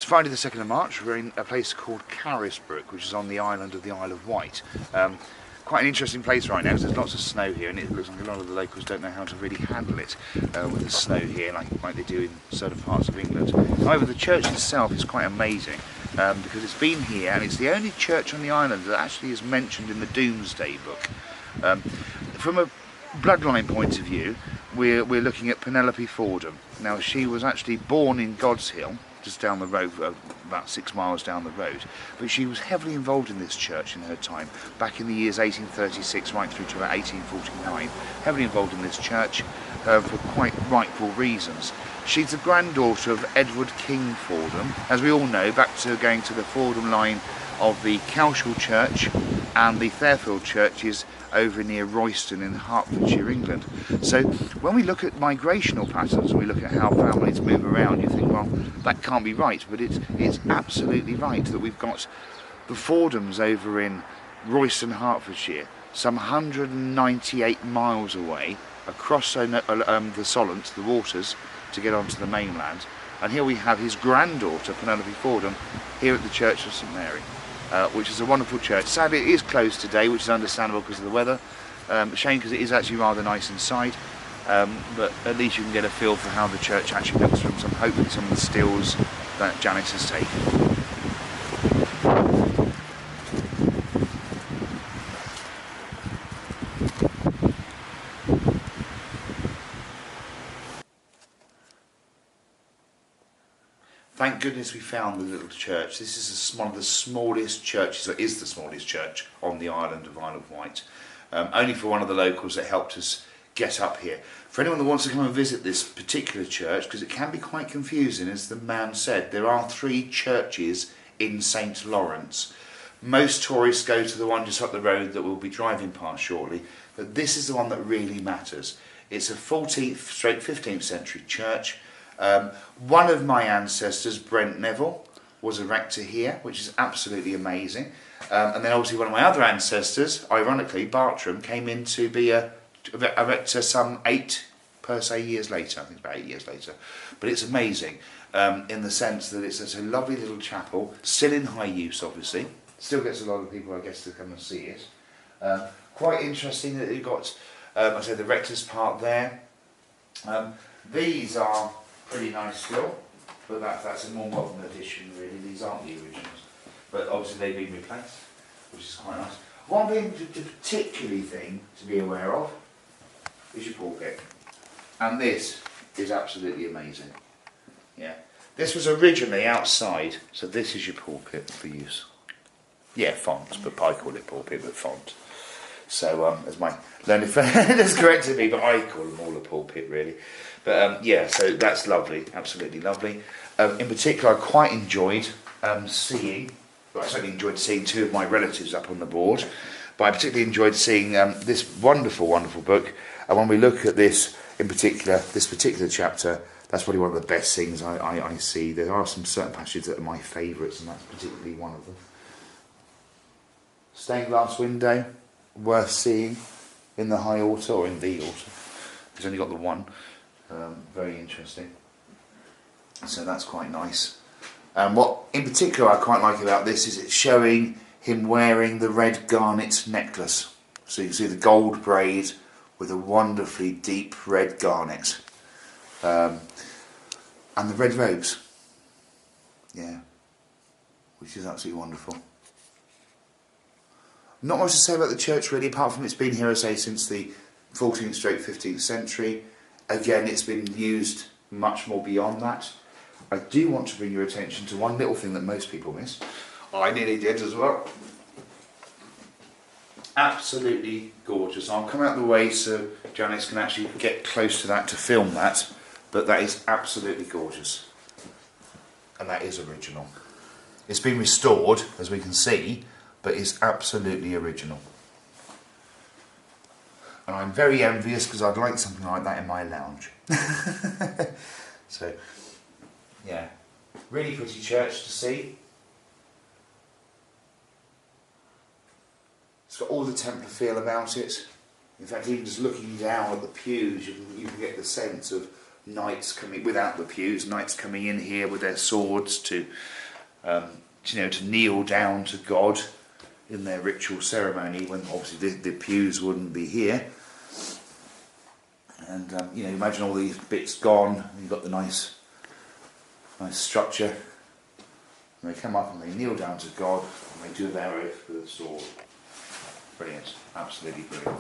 Friday the 2nd of March. We're in a place called CARRISBROOKE, which is on the island of the Isle of Wight. Quite an interesting place right now because there's lots of snow here, and it looks like a lot of the locals don't know how to really handle it with the snow here like they do in certain parts of England. However, the church itself is quite amazing because it's been here, and it's the only church on the island that actually is mentioned in the Domesday Book. From a bloodline point of view, we're looking at Penelope Fordham. Now, she was actually born in Godshill, just down the road, about 6 miles down the road, but she was heavily involved in this church in her time, back in the years 1836 right through to about 1849, heavily involved in this church for quite rightful reasons. She's the granddaughter of Edward King Fordham, as we all know, back to going to the Fordham line of the Godshill Church and the Fairfield churches over near Royston in Hertfordshire, England. So when we look at migrational patterns and we look at how families move around, you think, well, that can't be right, but it's absolutely right that we've got the Fordhams over in Royston, Hertfordshire, some 198 miles away, across the Solent, the waters, to get onto the mainland. And here we have his granddaughter, Penelope Fordham, here at the Church of St Mary. Which is a wonderful church. Sadly, it is closed today, which is understandable because of the weather. Shame, because it is actually rather nice inside. But at least you can get a feel for how the church actually looks from hopefully some of the stills that Janice has taken. Thank goodness we found the little church. This is one of the smallest churches, or is the smallest church on the island of Isle of Wight. Only for one of the locals that helped us get up here. For anyone that wants to come and visit this particular church, because it can be quite confusing, as the man said, there are 3 churches in St Lawrence. Most tourists go to the one just up the road that we'll be driving past shortly, but this is the one that really matters. It's a 14th-15th century church. One of my ancestors, Brent Neville, was a rector here, which is absolutely amazing. And then obviously one of my other ancestors, ironically, Bartrum, came in to be a rector some 8 per se years later. I think it's about 8 years later. But it's amazing in the sense that it's a lovely little chapel, still in high use obviously. Still gets a lot of people, I guess, to come and see it. Quite interesting that you've got, I say, the rector's part there. These are pretty nice still, but that's a more modern edition really. These aren't the originals, but obviously they've been replaced, which is quite nice. One thing, the particularly thing to be aware of is your pulpit, and this is absolutely amazing. Yeah, this was originally outside, so this is your pulpit for use. Yeah, font, but I call it pulpit, but font. So as my learned friend has corrected me, but I call them all a pulpit really. But yeah, so that's lovely, absolutely lovely. In particular, I quite enjoyed seeing, well, I certainly enjoyed seeing 2 of my relatives up on the board, but I particularly enjoyed seeing this wonderful, wonderful book. And when we look at this in particular, this particular chapter, that's probably one of the best things I see. There are some certain passages that are my favourites, and that's particularly one of them. Stained glass window, worth seeing in the high altar, or in the altar. He's only got the one. Very interesting. So that's quite nice. And what in particular I quite like about this is it's showing him wearing the red garnet necklace. So you can see the gold braid with a wonderfully deep red garnet. And the red robes. Yeah. Which is absolutely wonderful. Not much to say about the church really, apart from it's been here, I say, since the 14th-15th century. Again, it's been used much more beyond that. I do want to bring your attention to one little thing that most people miss. I nearly did as well. Absolutely gorgeous. I'll come out of the way so Janice can actually get close to that to film that, but that is absolutely gorgeous. And that is original. It's been restored, as we can see, but it's absolutely original. And I'm very envious because I'd like something like that in my lounge. So, yeah, really pretty church to see. It's got all the Templar feel about it. In fact, even just looking down at the pews, you can get the sense of knights coming without the pews, knights coming in here with their swords to, to kneel down to God in their ritual ceremony, when obviously the pews wouldn't be here. And imagine all these bits gone, and you've got the nice structure. And they come up and they kneel down to God, and they do their oath with a sword. Brilliant, absolutely brilliant.